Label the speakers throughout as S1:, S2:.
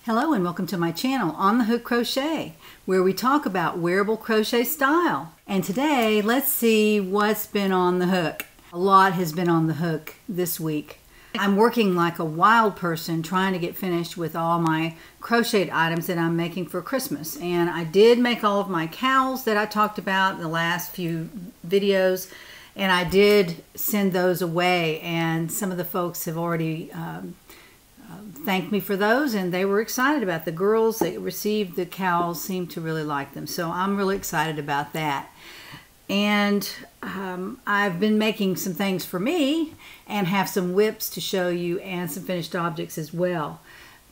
S1: Hello and welcome to my channel, On the Hook Crochet, where we talk about wearable crochet style. And today, let's see what's been on the hook. A lot has been on the hook this week. I'm working like a wild person trying to get finished with all my crocheted items that I'm making for Christmas. And I did make all of my cowls that I talked about in the last few videos. And I did send those away, and some of the folks have already thanked me for those, and they were excited about the girls that received the cowls seemed to really like them, so I'm really excited about that. And I've been making some things for me and have some whips to show you and some finished objects as well.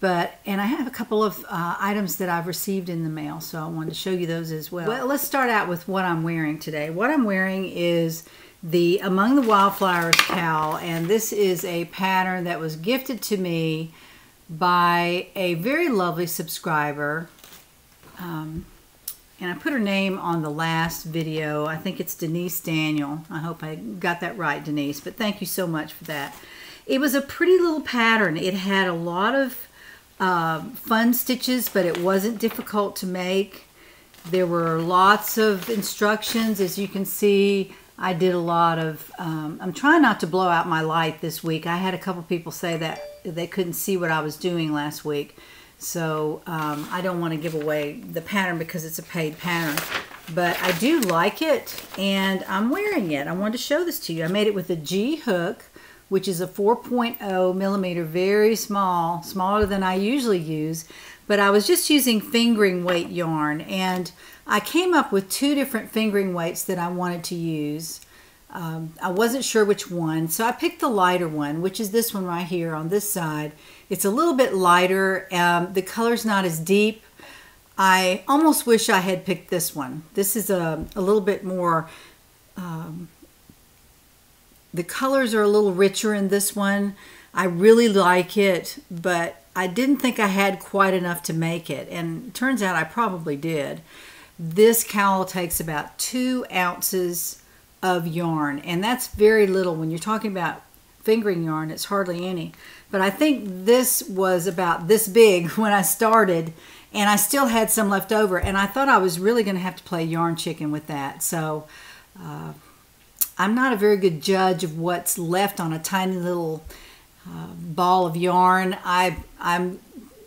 S1: And I have a couple of items that I've received in the mail, so I wanted to show you those as well. Well, let's start out with what I'm wearing today. What I'm wearing is the Among the Wildflowers cowl, and this is a pattern that was gifted to me by a very lovely subscriber. And I put her name on the last video. I think it's Denise Daniel. I hope I got that right, Denise, but thank you so much for that. It was a pretty little pattern. It had a lot of fun stitches, but it wasn't difficult to make. There were lots of instructions, as you can see. I did a lot of, I'm trying not to blow out my light this week. I had a couple people say that they couldn't see what I was doing last week. So I don't want to give away the pattern because it's a paid pattern. But I do like it, and I'm wearing it. I wanted to show this to you. I made it with a G hook, which is a 4.0 millimeter, very small, smaller than I usually use. But I was just using fingering weight yarn, and I came up with two different fingering weights that I wanted to use. I wasn't sure which one, so I picked the lighter one, which is this one right here on this side. It's a little bit lighter. The color's not as deep. I almost wish I had picked this one. This is a little bit more, the colors are a little richer in this one. I really like it, but I didn't think I had quite enough to make it, and it turns out I probably did. This cowl takes about 2 ounces of yarn, and that's very little. When you're talking about fingering yarn, it's hardly any. But I think this was about this big when I started, and I still had some left over, and I thought I was really going to have to play yarn chicken with that. So I'm not a very good judge of what's left on a tiny little ball of yarn. I'm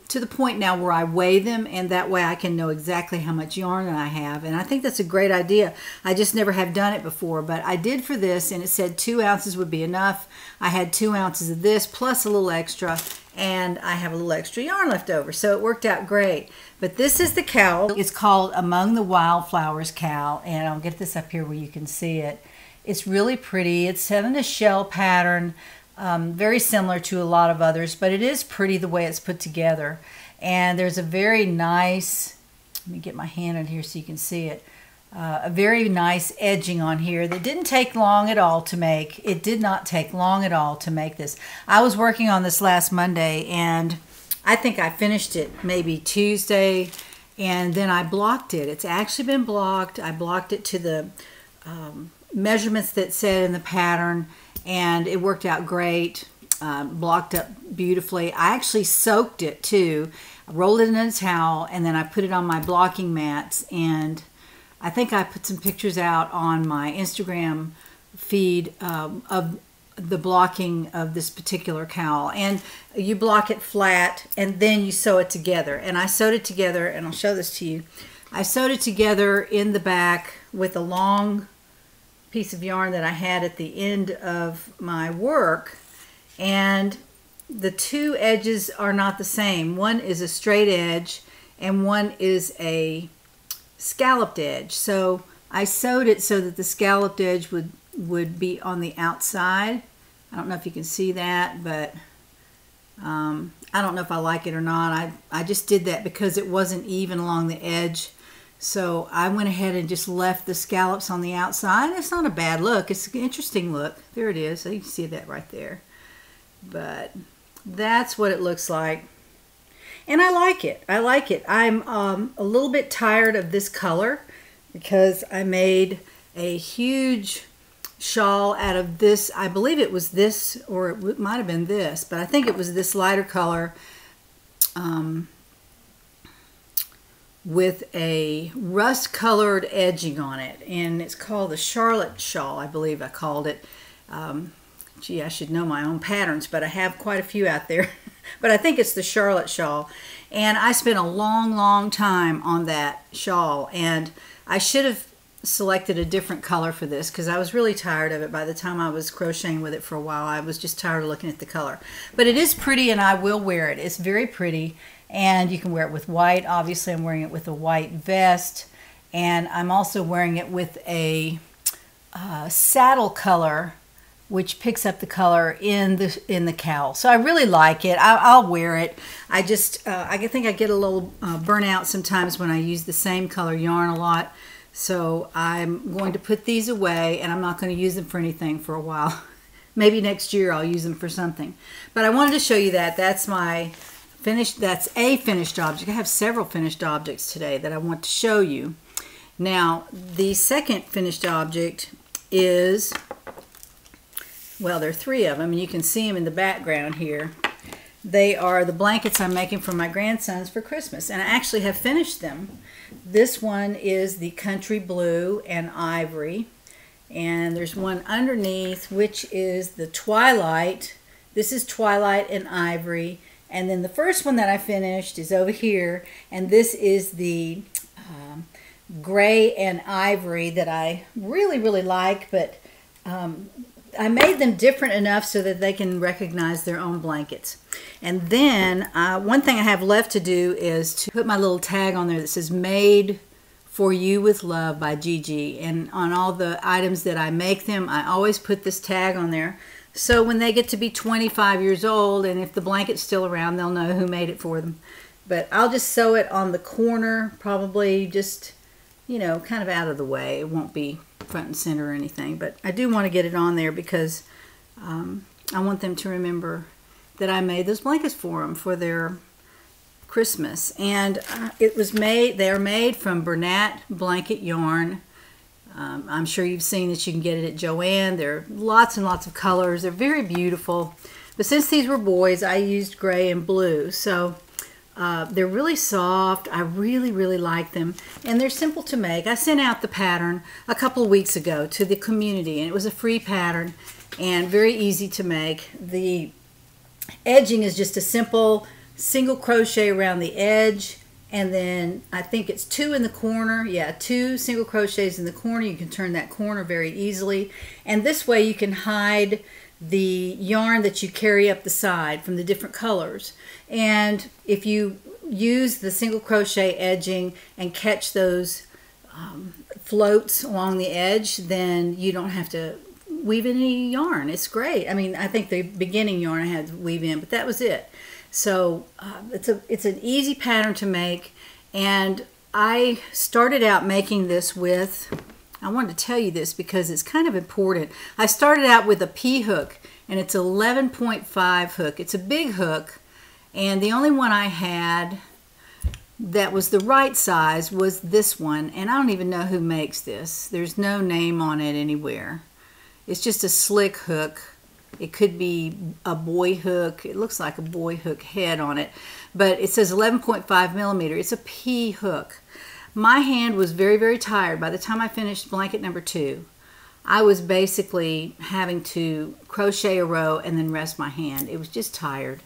S1: to the point now where I weigh them, and that way I can know exactly how much yarn I have, and I think that's a great idea. I just never have done it before, but I did for this, and it said 2 ounces would be enough. I had 2 ounces of this plus a little extra, and I have a little extra yarn left over, so it worked out great. But this is the cowl. It's called Among the Wildflowers cowl, and I'll get this up here where you can see it. It's really pretty. It's set in a shell pattern. Very similar to a lot of others, but it is pretty the way it's put together. And there's a very nice, let me get my hand in here so you can see it, a very nice edging on here that didn't take long at all to make. It did not take long at all to make this. I was working on this last Monday, and I think I finished it maybe Tuesday, and then I blocked it. It's actually been blocked. I blocked it to the measurements that said in the pattern, and it worked out great. Blocked up beautifully. I actually soaked it too. I rolled it in a towel, and then I put it on my blocking mats, and I think I put some pictures out on my Instagram feed of the blocking of this particular cowl. And you block it flat, and then you sew it together. And I sewed it together, and I'll show this to you. I sewed it together in the back with a long piece of yarn that I had at the end of my work, and the two edges are not the same. One is a straight edge and one is a scalloped edge. So I sewed it so that the scalloped edge would be on the outside. I don't know if you can see that, but I don't know if I like it or not. I just did that because it wasn't even along the edge. So I went ahead and just left the scallops on the outside. It's not a bad look. It's an interesting look. There it is. So you can see that right there. But that's what it looks like. And I like it. I like it. I'm a little bit tired of this color because I made a huge shawl out of this. I believe it was this, or it might have been this, but I think it was this lighter color. with a rust colored edging on it, and it's called the Charlotte Shawl, I believe I called it. Gee, I should know my own patterns, but I have quite a few out there. But I think it's the Charlotte Shawl, and I spent a long time on that shawl, and I should have selected a different color for this because I was really tired of it. By the time I was crocheting with it for a while, I was just tired of looking at the color. But it is pretty, and I will wear it. It's very pretty, and you can wear it with white. Obviously, I'm wearing it with a white vest, and I'm also wearing it with a saddle color, which picks up the color in the cowl. So I really like it. I'll wear it. I just I think I get a little burnout sometimes when I use the same color yarn a lot. So I'm going to put these away, and I'm not going to use them for anything for a while. Maybe next year I'll use them for something. But I wanted to show you that. That's my finished. That's a finished object. I have several finished objects today that I want to show you. Now, the second finished object is, well, there are three of them, and you can see them in the background here. They are the blankets I'm making for my grandsons for Christmas, and I actually have finished them. This one is the country blue and ivory, and there's one underneath which is the twilight. This is twilight and ivory, and then the first one that I finished is over here, and this is the gray and ivory that I really like, but I made them different enough so that they can recognize their own blankets. And then one thing I have left to do is to put my little tag on there that says "Made for You with Love" by Gigi. And on all the items that I make them, I always put this tag on there. So when they get to be 25 years old, and if the blanket's still around, they'll know who made it for them. But I'll just sew it on the corner, probably just, you know, kind of out of the way. It won't be front and center or anything, but I do want to get it on there because I want them to remember that I made those blankets for them for their Christmas. And it was made, they are made from Beret blanket yarn. I'm sure you've seen that you can get it at Joann. There are lots and lots of colors. They're very beautiful. But since these were boys, I used gray and blue. So they're really soft. I really like them, and they're simple to make. I sent out the pattern a couple of weeks ago to the community, and it was a free pattern and very easy to make. The edging is just a simple single crochet around the edge, and then I think it's 2 in the corner. Yeah, 2 single crochets in the corner. You can turn that corner very easily, and this way you can hide the yarn that you carry up the side from the different colors. And if you use the single crochet edging and catch those floats along the edge, then you don't have to weave any yarn. It's great. I mean, I think the beginning yarn I had to weave in, but that was it. So it's an easy pattern to make, and I started out making this with, I wanted to tell you this because it's kind of important. I started out with a P hook, and it's 11.5 hook. It's a big hook, and the only one I had that was the right size was this one, and I don't even know who makes this. There's no name on it anywhere. It's just a slick hook. It could be a boy hook. It looks like a boy hook head on it, but it says 11.5 millimeter. It's a P hook. My hand was very tired. By the time I finished blanket number 2, I was basically having to crochet a row and then rest my hand. It was just tired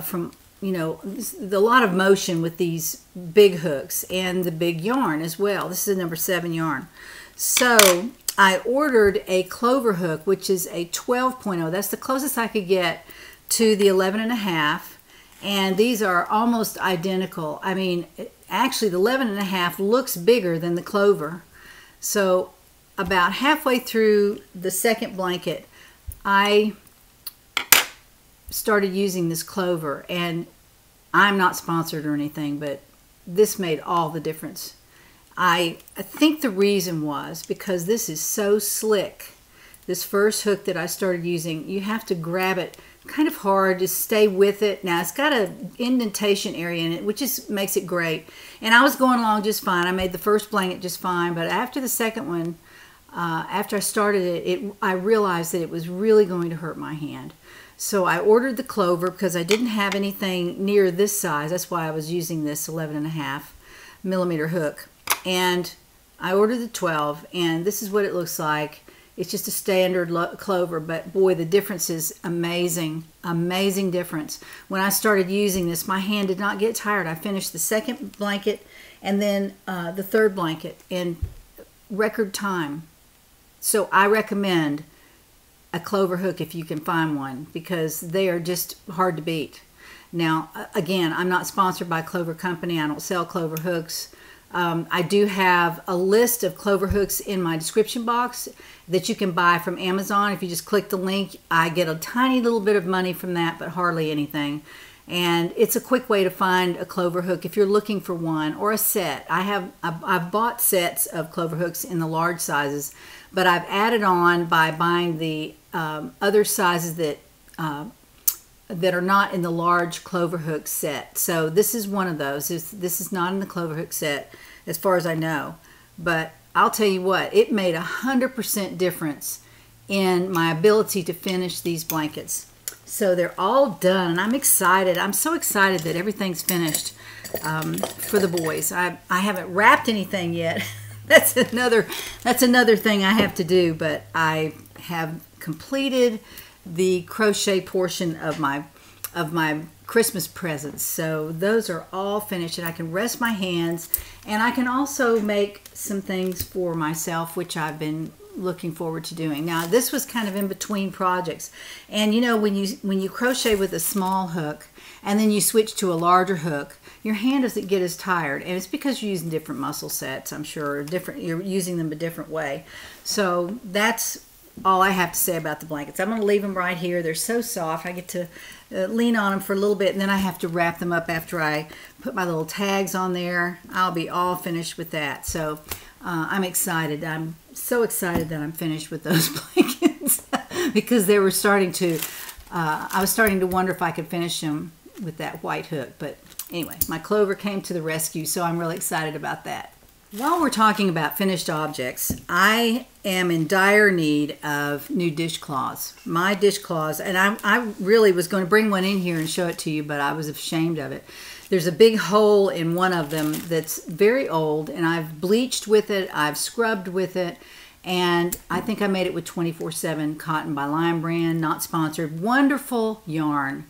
S1: from, you know, a lot of motion with these big hooks and the big yarn as well. This is a number 7 yarn. So I ordered a clover hook, which is a 12.0. That's the closest I could get to the 11.5. And these are almost identical. I mean, actually the 11.5 looks bigger than the clover. So about halfway through the second blanket, I started using this clover, and I'm not sponsored or anything, but this made all the difference. I think the reason was because this is so slick. This first hook that I started using, you have to grab it kind of hard to stay with it. Now it's got an indentation area in it, which makes it great. And I was going along just fine. I made the first blanket just fine, but after the second one, after I started it, I realized that it was really going to hurt my hand. So I ordered the clover because I didn't have anything near this size. That's why I was using this 11.5. millimeter hook, and I ordered the 12, and this is what it looks like. It's just a standard clover, but boy, the difference is amazing. Amazing difference. When I started using this, my hand did not get tired. I finished the second blanket and then the third blanket in record time. So I recommend a clover hook if you can find one, because they are just hard to beat. Now, again, I'm not sponsored by Clover Company. I don't sell clover hooks. I do have a list of clover hooks in my description box that you can buy from Amazon. If you just click the link, I get a tiny little bit of money from that, but hardly anything. And it's a quick way to find a clover hook if you're looking for one, or a set. I've bought sets of clover hooks in the large sizes, but I've added on by buying the other sizes that are not in the large clover hook set. So this is one of those. This is not in the clover hook set as far as I know, but I'll tell you what, it made 100% difference in my ability to finish these blankets. So they're all done, and I'm excited. I'm so excited that everything's finished for the boys. I haven't wrapped anything yet. That's another thing I have to do, but I have completed the crochet portion of my Christmas presents. So those are all finished, and I can rest my hands, and I can also make some things for myself, which I've been looking forward to doing. Now, this was kind of in between projects, and you know, when you crochet with a small hook and then you switch to a larger hook, your hand doesn't get as tired, and it's because you're using different muscle sets, I'm sure, you're using them a different way. So that's all I have to say about the blankets. I'm going to leave them right here. They're so soft. I get to lean on them for a little bit, and then I have to wrap them up after I put my little tags on there. I'll be all finished with that. So I'm excited. I'm so excited that I'm finished with those blankets because they were starting to, I was starting to wonder if I could finish them with that white hook. But anyway, my clover came to the rescue, so I'm really excited about that. While we're talking about finished objects, I am in dire need of new dishcloths. My dishcloths, and I really was going to bring one in here and show it to you, but I was ashamed of it. There's a big hole in one of them that's very old, and I've bleached with it, I've scrubbed with it, and I think I made it with 24/7 cotton by Lion Brand, not sponsored. Wonderful yarn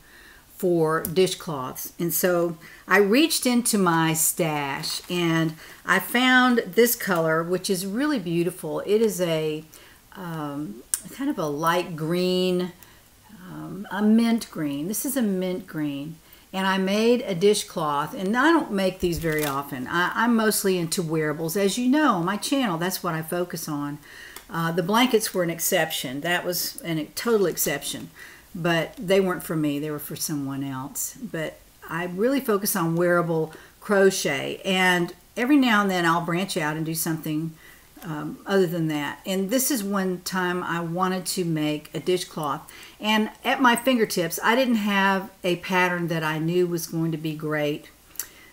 S1: for dishcloths. And so I reached into my stash and I found this color, which is really beautiful. It is a kind of a light green, a mint green. This is a mint green. And I made a dishcloth, and I don't make these very often. I'm mostly into wearables. As you know, on my channel, that's what I focus on. The blankets were an exception. That was a total exception. But they weren't for me, they were for someone else. But I really focus on wearable crochet, and every now and then I'll branch out and do something other than that. And this is one time I wanted to make a dishcloth, and at my fingertips I didn't have a pattern that I knew was going to be great.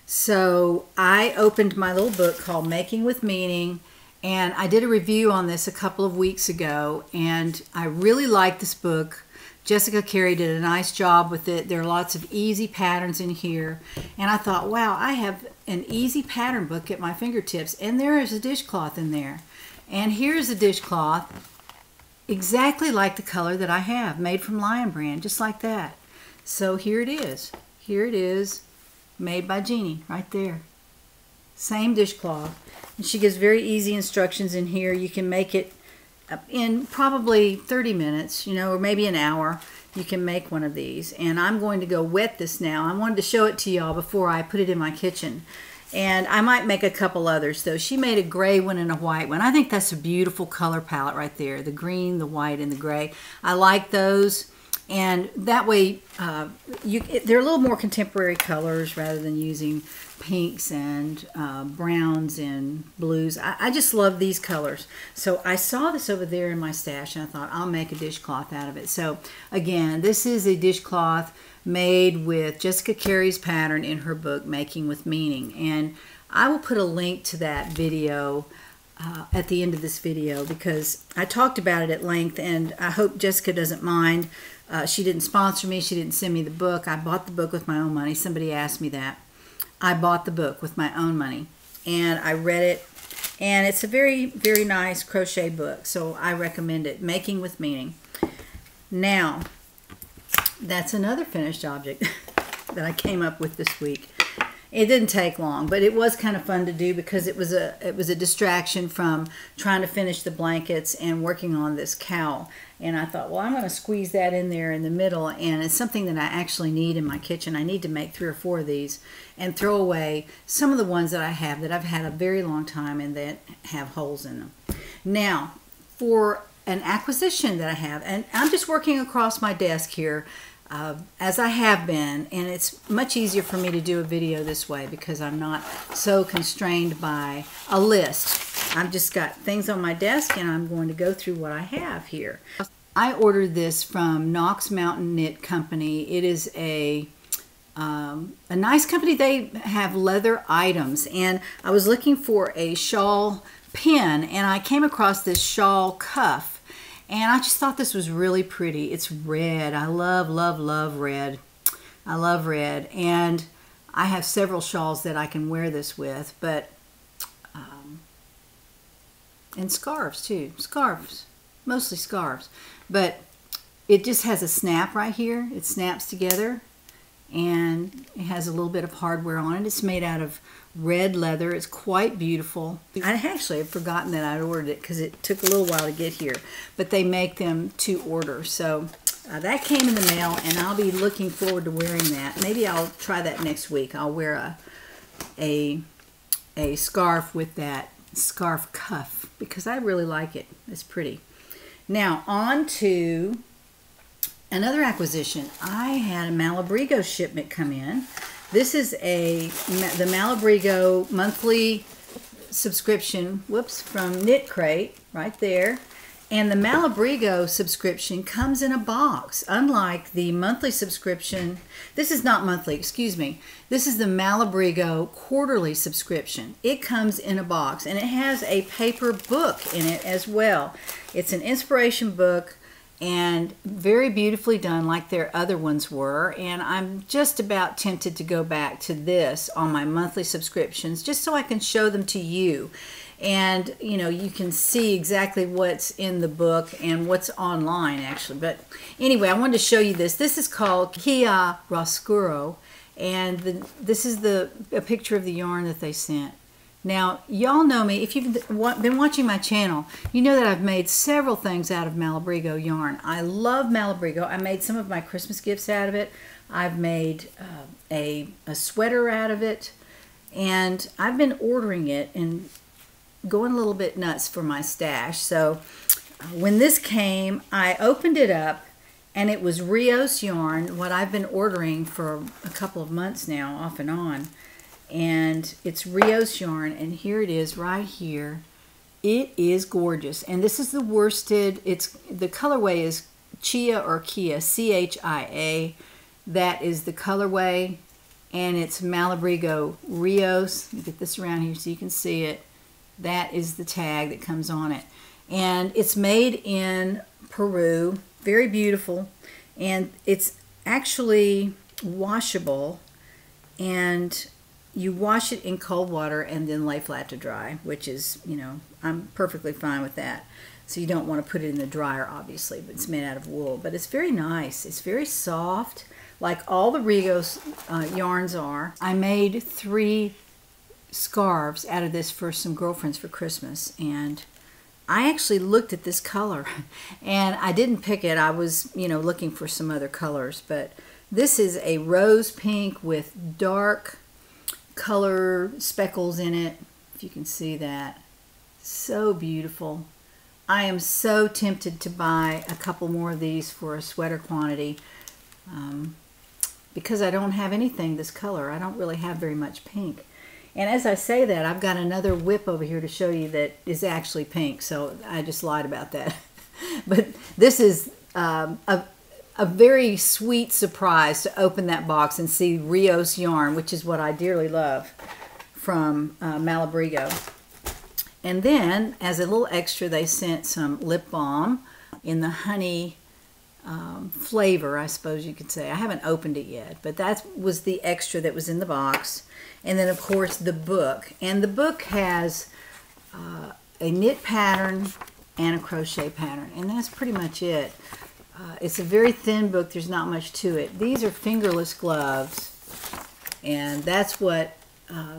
S1: So I opened my little book called Making with Meaning, and I did a review on this a couple of weeks ago, and I really liked this book. Jessica Carey did a nice job with it. There are lots of easy patterns in here. And I thought, wow, I have an easy pattern book at my fingertips. And there is a dishcloth in there. And here's a dishcloth exactly like the color that I have, made from Lion Brand, just like that. So here it is. Here it is, made by Jeannie, right there. Same dishcloth. And she gives very easy instructions in here. You can make it in probably 30 minutes, you know, or maybe an hour. You can make one of these. And I'm going to go wet this now. I wanted to show it to y'all before I put it in my kitchen. And I might make a couple others though. She made a gray one and a white one. I think that's a beautiful color palette right there. The green, the white, and the gray. I like those. And that way, they're a little more contemporary colors rather than using pinks and browns and blues. I just love these colors. So I saw this over there in my stash, and I thought I'll make a dishcloth out of it. So again, this is a dishcloth made with Jessica Carey's pattern in her book, Making with Meaning. And I will put a link to that video at the end of this video, because I talked about it at length, and I hope Jessica doesn't mind. She didn't sponsor me. She didn't send me the book. I bought the book with my own money. Somebody asked me that. I bought the book with my own money. and I read it, and it's a very, very nice crochet book, so I recommend it. Making with Meaning. Now, that's another finished object that I came up with this week. It didn't take long, but it was kind of fun to do because it was a distraction from trying to finish the blankets and working on this cowl. And I thought, well, I'm going to squeeze that in there in the middle, and it's something that I actually need in my kitchen. I need to make 3 or 4 of these and throw away some of the ones that I have that I've had a very long time and that have holes in them. Now, for an acquisition that I have, and I'm just working across my desk here, as I have been, and it's much easier for me to do a video this way because I'm not so constrained by a list. I've just got things on my desk and I'm going to go through what I have here. I ordered this from Knox Mountain Knit Company. It is a nice company. They have leather items, and I was looking for a shawl pin, and I came across this shawl cuff. And I just thought this was really pretty. It's red. I love, love, love red. I love red. And I have several shawls that I can wear this with, but, and scarves too. Scarves. Mostly scarves. But it just has a snap right here. It snaps together. And it has a little bit of hardware on it. It's made out of red leather. It's quite beautiful. I actually had forgotten that I'd ordered it because it took a little while to get here, but they make them to order. So that came in the mail, and I'll be looking forward to wearing that. Maybe I'll try that next week. I'll wear a scarf with that scarf cuff because I really like it. It's pretty. Now on to another acquisition. I had a Malabrigo shipment come in. This is the Malabrigo monthly subscription, whoops, from KnitCrate, right there. And the Malabrigo subscription comes in a box, unlike the monthly subscription. This is not monthly, excuse me. This is the Malabrigo quarterly subscription. It comes in a box, and it has a paper book in it as well. It's an inspiration book, and very beautifully done like their other ones were, and I'm just about tempted to go back to this on my monthly subscriptions just so I can show them to you, and you know, you can see exactly what's in the book and what's online actually. But anyway, I wanted to show you this. This is called Chia Roscuro, and this is a picture of the yarn that they sent. Now, y'all know me. If you've been watching my channel, you know that I've made several things out of Malabrigo yarn. I love Malabrigo. I made some of my Christmas gifts out of it. I've made a sweater out of it. And I've been ordering it and going a little bit nuts for my stash. So when this came, I opened it up, and it was Rios yarn, what I've been ordering for a couple of months now, off and on. And it's Rios yarn, and here it is right here. It is gorgeous, and this is the worsted. The colorway is Chia or Chia, C-H-I-A. That is the colorway, and it's Malabrigo Rios. Let me get this around here so you can see it. That is the tag that comes on it, and it's made in Peru. Very beautiful, and it's actually washable, and you wash it in cold water and then lay flat to dry, which is, you know, I'm perfectly fine with that. So you don't want to put it in the dryer, obviously, but it's made out of wool. But it's very nice. It's very soft, like all the Rios yarns are. I made 3 scarves out of this for some girlfriends for Christmas, and I actually looked at this color, and I didn't pick it. I was, you know, looking for some other colors, but this is a rose pink with dark color speckles in it, if you can see that. So beautiful. I am so tempted to buy a couple more of these for a sweater quantity because I don't have anything this color. I don't really have very much pink. And as I say that, I've got another whip over here to show you that is actually pink, so I just lied about that. But this is a very sweet surprise to open that box and see Rios yarn, which is what I dearly love from Malabrigo. And then, as a little extra, they sent some lip balm in the honey flavor, I suppose you could say. I haven't opened it yet, but that was the extra that was in the box. And then, of course, the book. And the book has a knit pattern and a crochet pattern, and that's pretty much it. It's a very thin book. There's not much to it. These are fingerless gloves, and that's what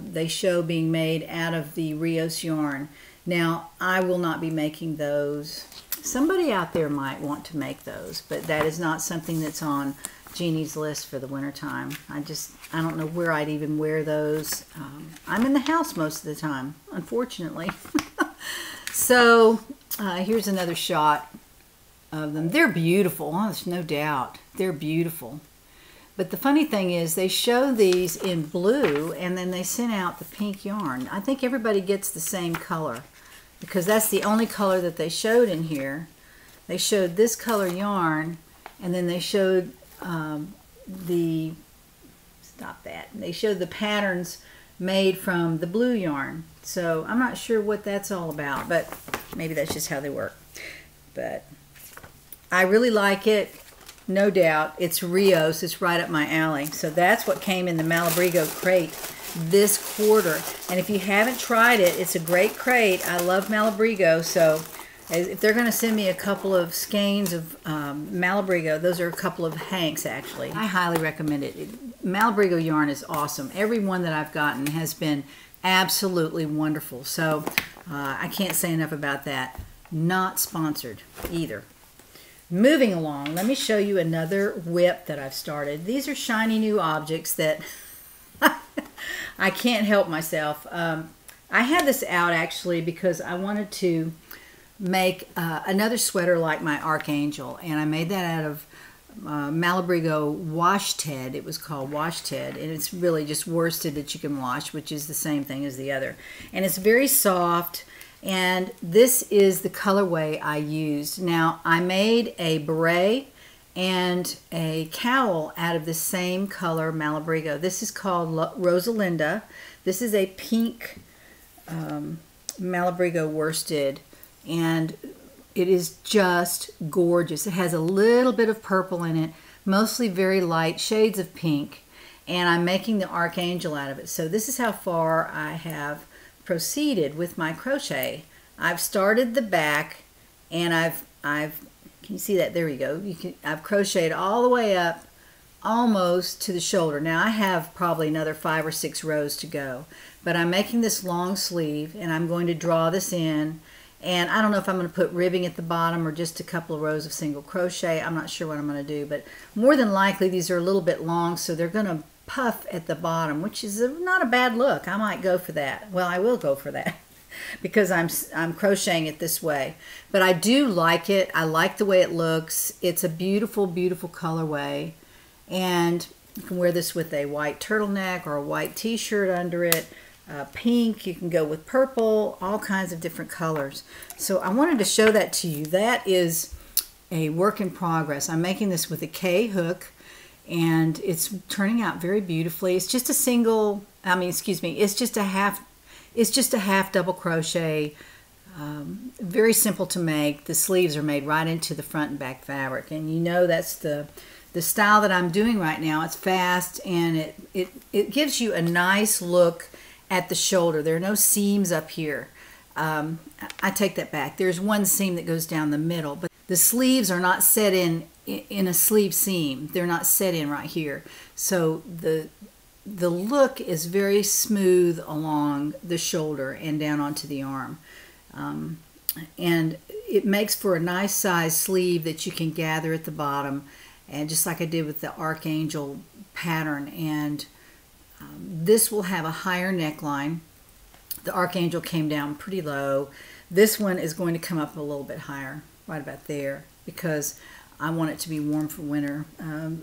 S1: they show being made out of the Rios yarn. Now, I will not be making those. Somebody out there might want to make those, but that is not something that's on Jeannie's list for the winter time. I don't know where I'd even wear those. I'm in the house most of the time, unfortunately. So here's another shot of them. They're beautiful. Oh, there's no doubt. They're beautiful. But the funny thing is they show these in blue and then they sent out the pink yarn. I think everybody gets the same color because that's the only color that they showed in here. They showed this color yarn and then they showed they showed the patterns made from the blue yarn. So I'm not sure what that's all about, but maybe that's just how they work. But I really like it, no doubt. It's Rios, it's right up my alley. So that's what came in the Malabrigo crate this quarter. And if you haven't tried it, it's a great crate. I love Malabrigo, so if they're going to send me a couple of skeins of Malabrigo, those are a couple of hanks actually. I highly recommend it. Malabrigo yarn is awesome. Every one that I've gotten has been absolutely wonderful. So I can't say enough about that. Not sponsored either. Moving along, let me show you another whip that I've started. These are shiny new objects that I can't help myself. I had this out actually because I wanted to make another sweater like my Archangel, and I made that out of Malabrigo Wash-Ted. It was called Wash-Ted, and it's really just worsted that you can wash, which is the same thing as the other. And it's very soft, and this is the colorway I used. Now, I made a beret and a cowl out of the same color Malabrigo. This is called Rosalinda. This is a pink Malabrigo worsted, and it is just gorgeous. It has a little bit of purple in it, mostly very light shades of pink, and I'm making the Archangel out of it. So this is how far I have proceeded with my crochet. I've started the back, and I've can you see that? There you go. I've crocheted all the way up almost to the shoulder. Now I have probably another 5 or 6 rows to go, but I'm making this long sleeve, and I'm going to draw this in. And I don't know if I'm going to put ribbing at the bottom or just a couple of rows of single crochet. I'm not sure what I'm going to do, but more than likely these are a little bit long, so they're going to puff at the bottom, which is not a bad look. I might go for that. Well, I will go for that because I'm crocheting it this way. But I do like it. I like the way it looks. It's a beautiful, beautiful colorway, and you can wear this with a white turtleneck or a white t-shirt under it. Pink, you can go with purple, all kinds of different colors. So I wanted to show that to you. That is a work in progress. I'm making this with a K hook, and it's turning out very beautifully. It's just a single, it's just a half double crochet. Very simple to make. The sleeves are made right into the front and back fabric, and you know that's the style that I'm doing right now. It's fast, and it gives you a nice look at the shoulder. There are no seams up here. I take that back. There's one seam that goes down the middle, but the sleeves are not set in a sleeve seam. They're not set in right here. So the look is very smooth along the shoulder and down onto the arm. And it makes for a nice size sleeve that you can gather at the bottom, and just like I did with the Archangel pattern. And this will have a higher neckline. The Archangel came down pretty low. This one is going to come up a little bit higher, right about there, because I want it to be warm for winter.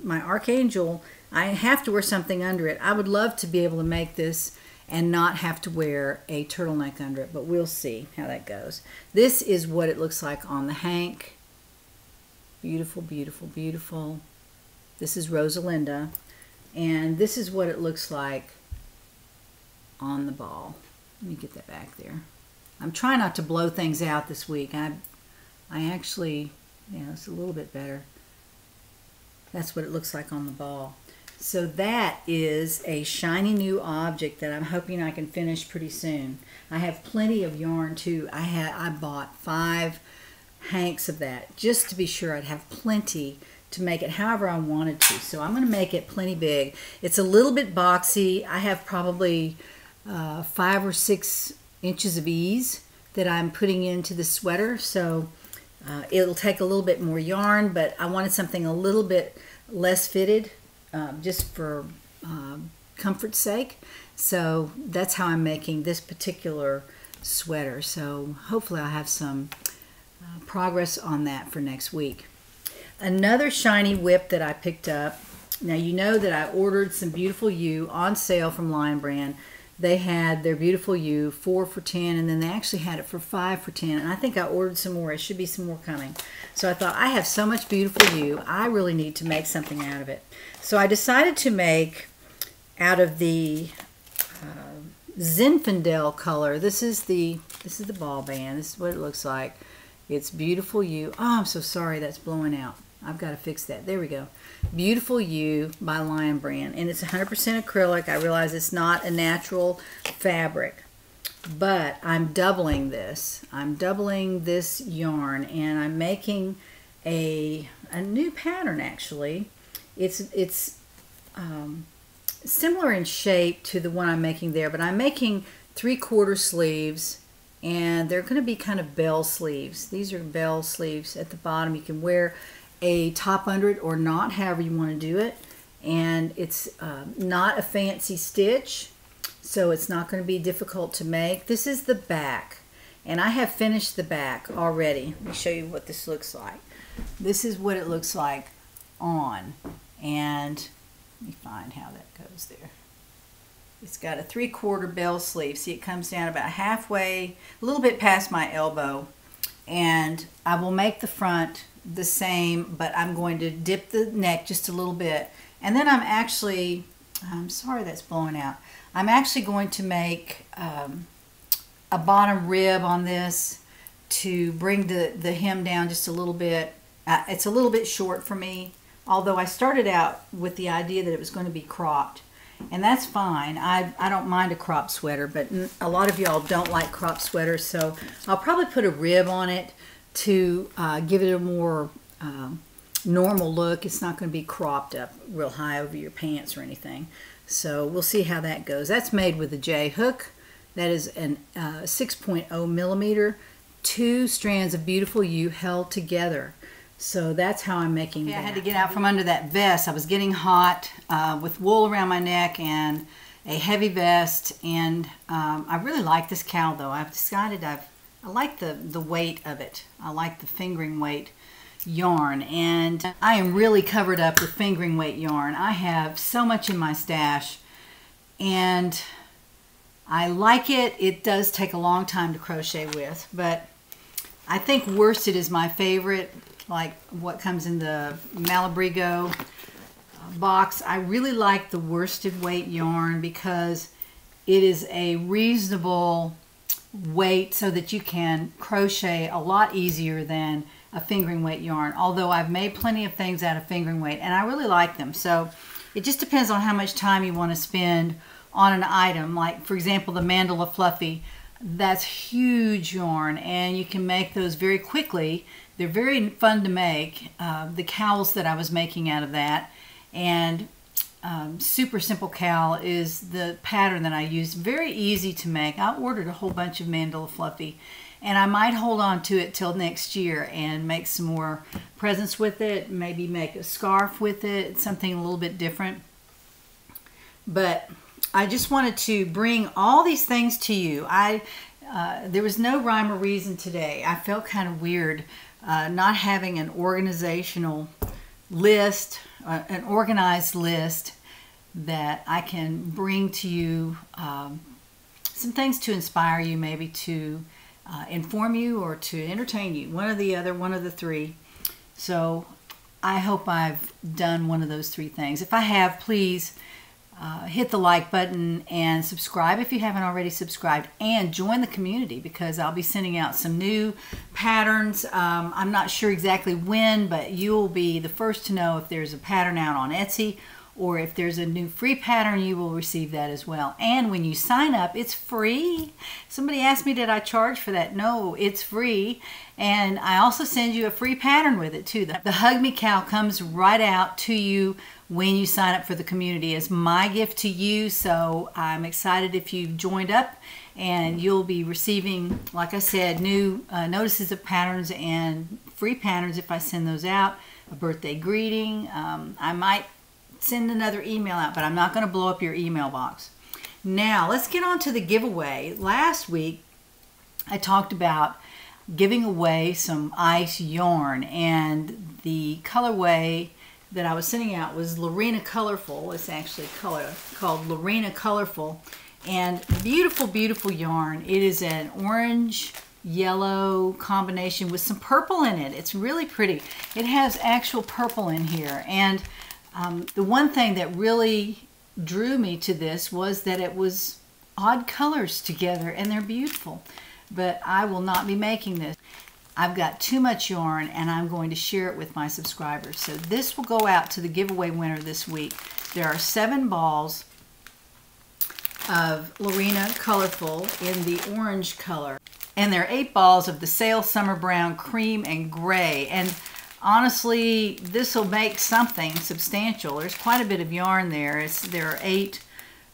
S1: My Archangel, I have to wear something under it. I would love to be able to make this and not have to wear a turtleneck under it, but we'll see how that goes. This is what it looks like on the hank. Beautiful, beautiful, beautiful. This is Rosalinda. And this is what it looks like on the ball. Let me get that back there. I'm trying not to blow things out this week. I actually, yeah, it's a little bit better. That's what it looks like on the ball. So that is a shiny new object that I'm hoping I can finish pretty soon. I have plenty of yarn too. I bought 5 hanks of that just to be sure I'd have plenty to make it however I wanted to. So I'm going to make it plenty big. It's a little bit boxy. I have probably 5 or 6 inches of ease that I'm putting into the sweater. So it'll take a little bit more yarn, but I wanted something a little bit less fitted just for comfort's sake. So that's how I'm making this particular sweater. So hopefully I'll have some progress on that for next week. Another shiny whip that I picked up. Now you know that I ordered some Beautiful You on sale from Lion Brand. They had their Beautiful You 4 for $10, and then they actually had it for 5 for $10, and I think I ordered some more. There should be some more coming. So I thought, I have so much Beautiful You, I really need to make something out of it. So I decided to make out of the Zinfandel color. This is the ball band. This is what it looks like. It's Beautiful You. Oh, I'm so sorry that's blowing out. I've got to fix that. There we go. Beautiful You by Lion Brand. And it's 100% acrylic. I realize it's not a natural fabric. But I'm doubling this. I'm doubling this yarn. And I'm making a new pattern, actually. It's similar in shape to the one I'm making there. But I'm making 3/4 sleeves. And they're going to be kind of bell sleeves. These are bell sleeves at the bottom. You can wear a top under it or not, however you want to do it. And it's not a fancy stitch, so it's not going to be difficult to make. This is the back, and I have finished the back already. Let me show you what this looks like. This is what it looks like on, and let me find how that goes there. It's got a 3/4 bell sleeve. See, it comes down about halfway, a little bit past my elbow. And I will make the front the same, but I'm going to dip the neck just a little bit. And then I'm sorry that's blowing out. I'm actually going to make a bottom rib on this to bring the hem down just a little bit. It's a little bit short for me, although I started out with the idea that it was going to be cropped. And that's fine. I don't mind a crop sweater, but a lot of y'all don't like crop sweaters, so I'll probably put a rib on it to give it a more normal look. It's not going to be cropped up real high over your pants or anything. So we'll see how that goes. That's made with a J hook. That is an 6.0 millimeter, 2 strands of Beautiful You held together. So that's how I'm making that. I had to get out from under that vest. I was getting hot with wool around my neck and a heavy vest. And I really like this cowl, though. I've decided I like the weight of it. I like the fingering weight yarn. And I am really covered up with fingering weight yarn. I have so much in my stash. And I like it. It does take a long time to crochet with. But I think worsted is my favorite. Like what comes in the Malabrigo box. I really like the worsted weight yarn because it is a reasonable weight so that you can crochet a lot easier than a fingering weight yarn. Although I've made plenty of things out of fingering weight and I really like them. So it just depends on how much time you want to spend on an item. Like for example the Mandala Fluffy. That's huge yarn and you can make those very quickly. They're very fun to make, the cowls that I was making out of that. And Super Simple Cowl is the pattern that I use. Very easy to make. I ordered a whole bunch of Mandala Fluffy. And I might hold on to it till next year and make some more presents with it. Maybe make a scarf with it. Something a little bit different. But I just wanted to bring all these things to you. There was no rhyme or reason today. I felt kind of weird not having an organizational list, an organized list that I can bring to you, some things to inspire you, maybe to inform you or to entertain you. One or the other, one of the three. So I hope I've done one of those 3 things. If I have, please hit the like button and subscribe if you haven't already subscribed, and join the community because I'll be sending out some new patterns. I'm not sure exactly when, but you'll be the first to know if there's a pattern out on Etsy, or if there's a new free pattern, you will receive that as well. And when you sign up, it's free. Somebody asked me, did I charge for that? No, it's free. And I also send you a free pattern with it too. The Hug Me Cowl comes right out to you when you sign up for the community as my gift to you. So I'm excited if you've joined up, and you'll be receiving, like I said, new notices of patterns and free patterns if I send those out. A birthday greeting. I might send another email out, but I'm not going to blow up your email box. Now let's get on to the giveaway. Last week I talked about giving away some ice yarn, and the colorway that I was sending out was Lorena Colorful. It's actually called Lorena Colorful, and beautiful, beautiful yarn. It is an orange yellow combination with some purple in it. It's really pretty. It has actual purple in here, and the one thing that really drew me to this was that it was odd colors together, and they're beautiful. But I will not be making this. I've got too much yarn, and I'm going to share it with my subscribers. So this will go out to the giveaway winner this week. There are 7 balls of Lorena Colorful in the orange color, and there are 8 balls of the Sale Summer Brown Cream and Gray. And honestly, this will make something substantial. There's quite a bit of yarn there. There are 8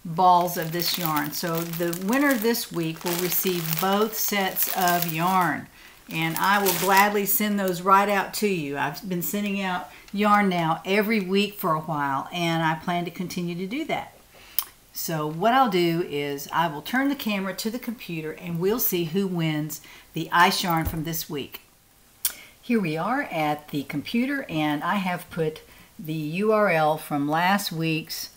S1: balls of this yarn. So the winner this week will receive both sets of yarn, and I will gladly send those right out to you. I've been sending out yarn now every week for a while, and I plan to continue to do that. So what I'll do is I will turn the camera to the computer, and we'll see who wins the ice yarn from this week. Here we are at the computer, and I have put the URL from last week's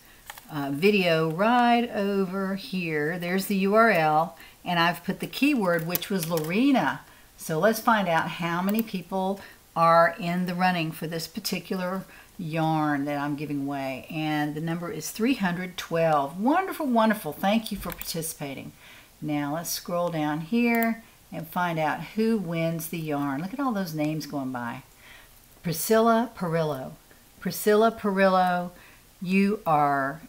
S1: video right over here. There's the URL, and I've put the keyword, which was Lorena. So let's find out how many people are in the running for this particular yarn that I'm giving away. And the number is 312. Wonderful, wonderful. Thank you for participating. Now let's scroll down here and find out who wins the yarn. Look at all those names going by. Priscilla Perillo. Priscilla Perillo, you are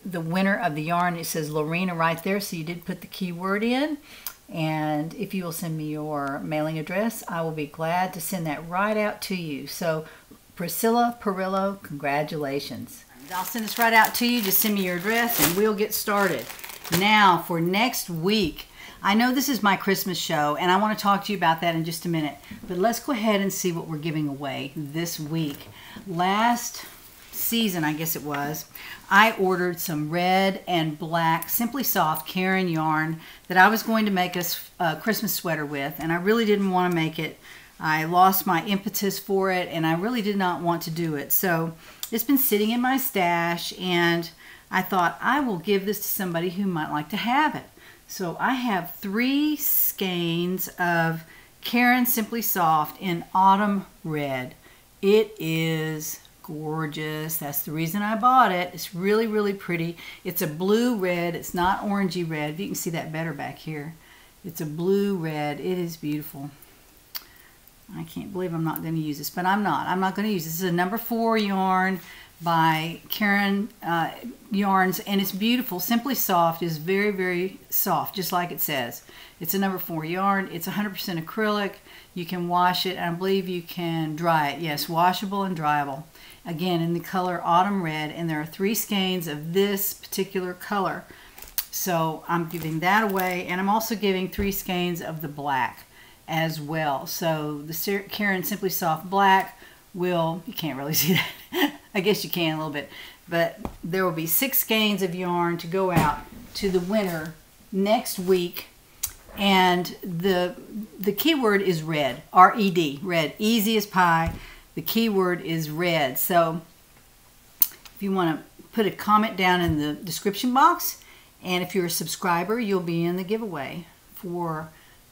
S1: the winner of the yarn. It says Lorena right there, so you did put the keyword in. And if you will send me your mailing address, I will be glad to send that right out to you. So Priscilla Perillo, congratulations. I'll send this right out to you. Just send me your address and we'll get started. Now for next week, I know this is my Christmas show, and I want to talk to you about that in just a minute. But let's go ahead and see what we're giving away this week. Last season, I guess it was, I ordered some red and black Simply Soft Caron yarn that I was going to make a Christmas sweater with, and I really didn't want to make it. I lost my impetus for it, and I really did not want to do it. So it's been sitting in my stash, and I thought I will give this to somebody who might like to have it. So I have 3 skeins of Caron Simply Soft in autumn red. It is gorgeous. That's the reason I bought it. It's really, really pretty. It's a blue red. It's not orangey red. You can see that better back here. It's a blue red. It is beautiful. I can't believe I'm not going to use this, but I'm not. I'm not going to use this. This is a number 4 yarn by Caron Yarns, and it's beautiful. Simply Soft is very, very soft, just like it says. It's a number 4 yarn. It's 100% acrylic. You can wash it, and I believe you can dry it. Yes, washable and dryable. Again, in the color Autumn Red, and there are 3 skeins of this particular color. So I'm giving that away, and I'm also giving 3 skeins of the black as well. So the Caron Simply Soft Black will, you can't really see that. I guess you can a little bit, but there will be 6 skeins of yarn to go out to the winner next week, and the keyword is red, R-E-D, red, easy as pie. The keyword is red. So if you want to put a comment down in the description box, and if you're a subscriber, you'll be in the giveaway for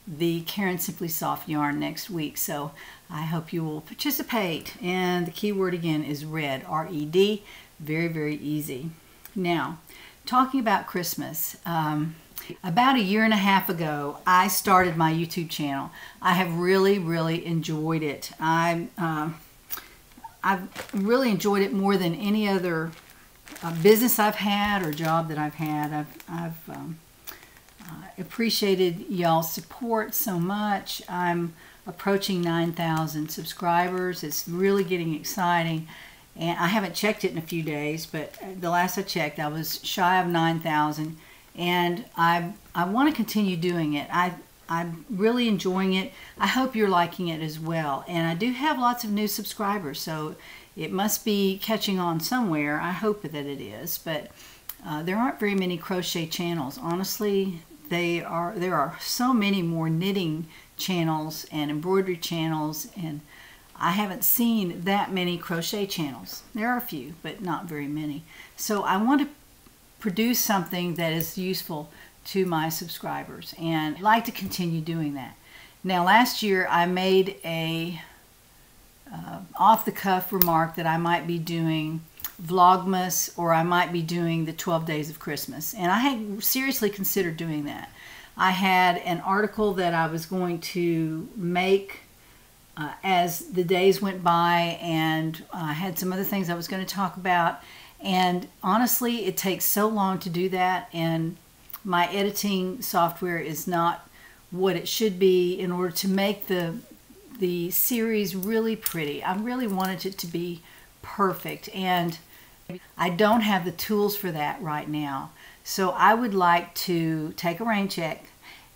S1: the Caron Simply Soft yarn next week. So I hope you will participate. And the keyword again is red, R-E-D. Very, very easy. Now, talking about Christmas, about a year and a half ago, I started my YouTube channel. I have really enjoyed it. I've really enjoyed it more than any other business I've had or job that I've had. I've appreciated y'all's support so much. I'm approaching 9,000 subscribers. It's really getting exciting. And I haven't checked it in a few days, but the last I checked, I was shy of 9,000. And I want to continue doing it. I'm really enjoying it. I hope you're liking it as well. And I do have lots of new subscribers, so it must be catching on somewhere. I hope that it is. But there aren't very many crochet channels. Honestly, there are so many more knitting channels and embroidery channels, and I haven't seen that many crochet channels. There are a few, but not very many. So I want to produce something that is useful to my subscribers, and I'd like to continue doing that. Now, last year I made a off-the-cuff remark that I might be doing Vlogmas, or I might be doing the 12 Days of Christmas, and I had seriously considered doing that. I had an article that I was going to make as the days went by, and I had some other things I was going to talk about. And honestly, it takes so long to do that, and my editing software is not what it should be in order to make the series really pretty. I really wanted it to be perfect, and I don't have the tools for that right now. So I would like to take a rain check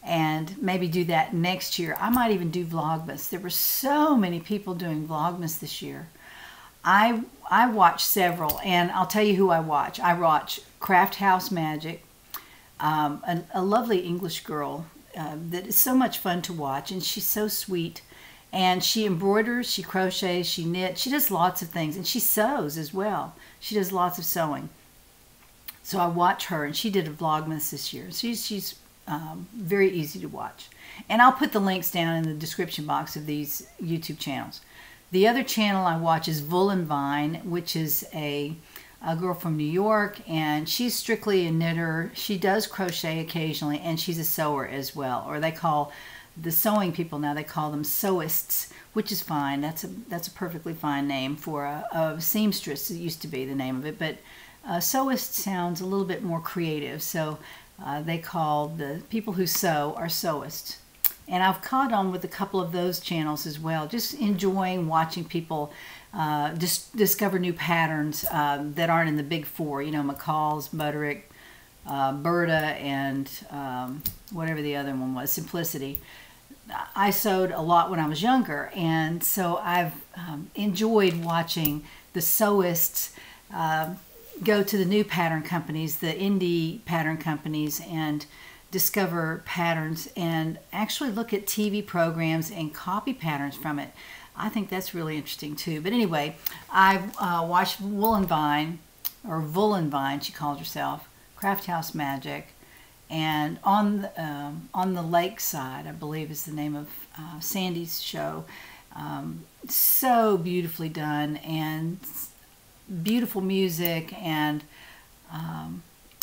S1: and maybe do that next year. I might even do Vlogmas. There were so many people doing Vlogmas this year. I watch several, and I'll tell you who I watch. I watch Craft House Magic, a lovely English girl that is so much fun to watch, and she's so sweet. And she embroiders, she crochets, she knits, she does lots of things, and she sews as well. She does lots of sewing. So I watch her, and she did a Vlogmas this year. She's very easy to watch. And I'll put the links down in the description box of these YouTube channels. The other channel I watch is Vine, which is a girl from New York, and she's strictly a knitter. She does crochet occasionally, and she's a sewer as well. Or they call the sewing people now, they call them sewists, which is fine. That's a perfectly fine name for a seamstress. It used to be the name of it, but sewist sounds a little bit more creative. So they call the people who sew are sewists. And I've caught on with a couple of those channels as well, just enjoying watching people discover new patterns that aren't in the big four, you know, McCall's, Butterick, Berta, and whatever the other one was, Simplicity. I sewed a lot when I was younger, and so I've enjoyed watching the sewists go to the new pattern companies, the indie pattern companies, and discover patterns and actually look at TV programs and copy patterns from it. I think that's really interesting too. But anyway, I've watched Vine, she calls herself, Craft House Magic, and on the lake side, I believe is the name of Sandy's show. So beautifully done, and beautiful music, and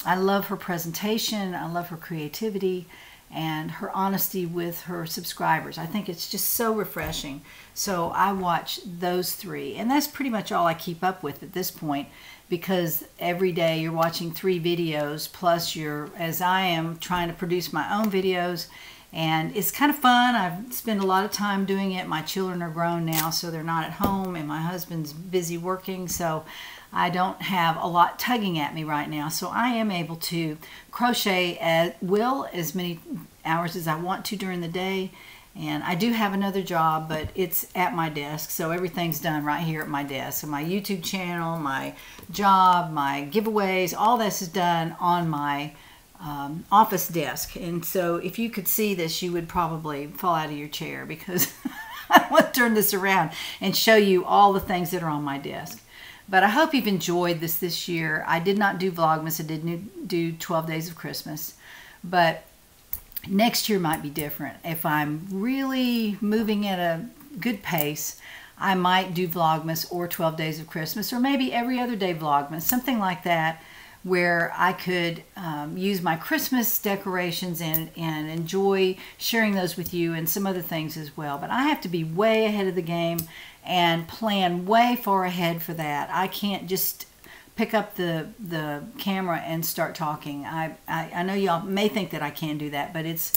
S1: I love her presentation. I love her creativity and her honesty with her subscribers. I think it's just so refreshing. So I watch those three, and that's pretty much all I keep up with at this point, because every day you're watching 3 videos, plus you're, as I am, trying to produce my own videos, and it's kind of fun. I've spent a lot of time doing it. My children are grown now, so they're not at home, and my husband's busy working, so I don't have a lot tugging at me right now. So I am able to crochet at will as many hours as I want to during the day. And I do have another job, but it's at my desk, so everything's done right here at my desk. So my YouTube channel, my job, my giveaways, all this is done on my office desk. And so if you could see this, you would probably fall out of your chair, because I want to turn this around and show you all the things that are on my desk. But I hope you've enjoyed this year. I did not do Vlogmas. I did do 12 Days of Christmas. But next year might be different. If I'm really moving at a good pace, I might do Vlogmas or 12 Days of Christmas, or maybe every other day Vlogmas, something like that, where I could use my Christmas decorations and enjoy sharing those with you and some other things as well. But I have to be way ahead of the game and plan way far ahead for that. I can't just pick up the camera and start talking. I know y'all may think that I can do that, but it's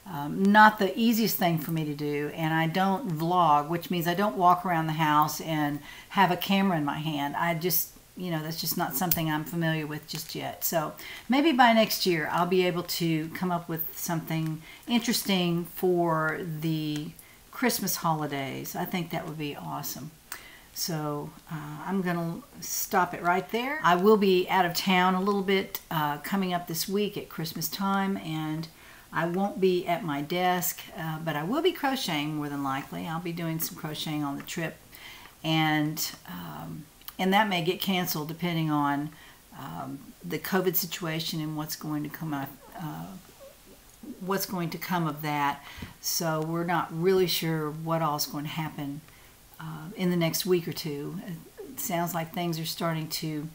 S1: not the easiest thing for me to do, and I don't vlog, which means I don't walk around the house and have a camera in my hand. I just, you know, that's just not something I'm familiar with just yet. So maybe by next year I'll be able to come up with something interesting for the Christmas holidays. I think that would be awesome. So I'm going to stop it right there. I will be out of town a little bit coming up this week at Christmas time, and I won't be at my desk, but I will be crocheting more than likely. I'll be doing some crocheting on the trip, and that may get canceled depending on the COVID situation and what's going to come up. What's going to come of that. So we're not really sure what all is going to happen in the next week or two. It sounds like things are starting to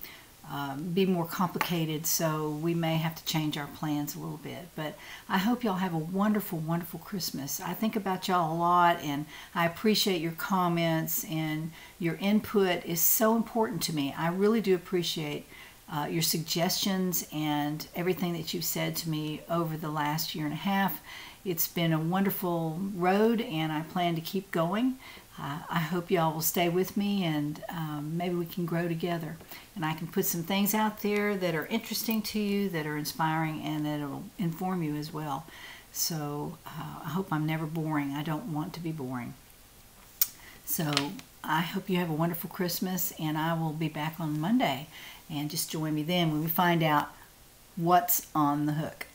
S1: be more complicated, so we may have to change our plans a little bit. But I hope y'all have a wonderful, wonderful Christmas. I think about y'all a lot, and I appreciate your comments, and your input is so important to me. I really do appreciate your suggestions and everything that you've said to me over the last year and a half. It's been a wonderful road, and I plan to keep going. I hope y'all will stay with me, and maybe we can grow together. And I can put some things out there that are interesting to you, that are inspiring, and that will inform you as well. So I hope I'm never boring. I don't want to be boring. So I hope you have a wonderful Christmas, and I will be back on Monday. And just join me then when we find out what's on the hook.